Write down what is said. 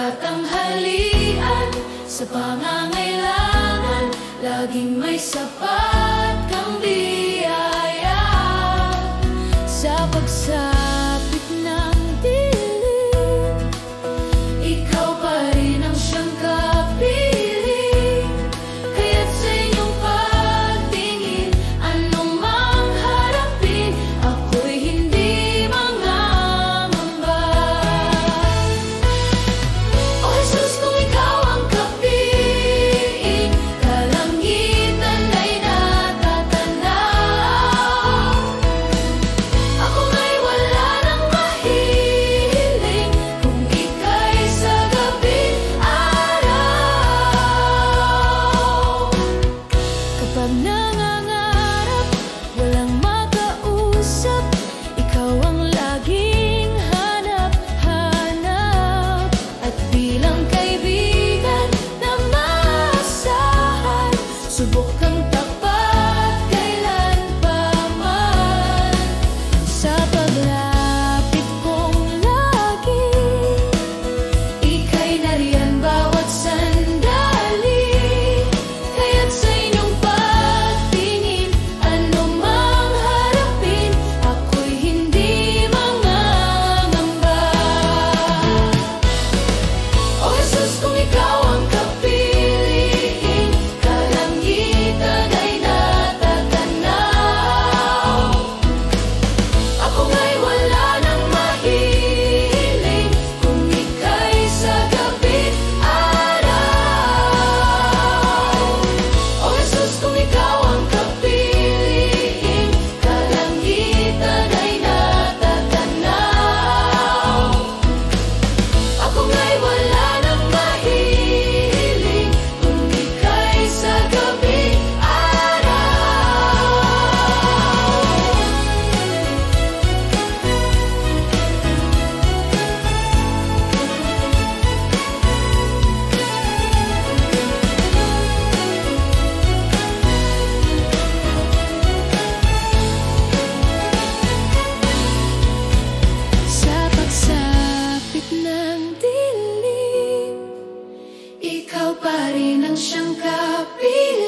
katanghalian, sa pangangailangan, laging may sapat kang biyaya. Sa pagsapit ng dilim, ikaw pa rin ang siyang kapiling. Kaya't sa inyong pagtingin, anumang harapin, ako'y hindi mangangamba. O Jesus, kung ikaw ang kapiling, kalangitan ay natatanaw. Ako nga'y wala nang mahiling, kung ika'y sa gabing araw. Kapag nangangarap, walang makausap, ikaw ang laging hanap-hanap. At bilang kaibigan na maasahan, subok kang tapat kailan pa man. Sa paglapit kong lagi, ika'y nariyan bawat sandali. Kaya't sa inyong pagtingin, anumang harapin, ako'y hindi mangangamba. O Jesus, kung ikaw ang kapiling, kalangitan ay natatanaw. Ako nga'y wala nang mahiling, kung ika'y sa gabing araw. O Jesus, kung ikaw ang kapiling, kalangitan ay natatanaw. Ako nga'y wala nang mahiling, kung ika'y sa gabing araw. Sa pagsapit ng dilim, ikaw pa rin ang siyang kapiling.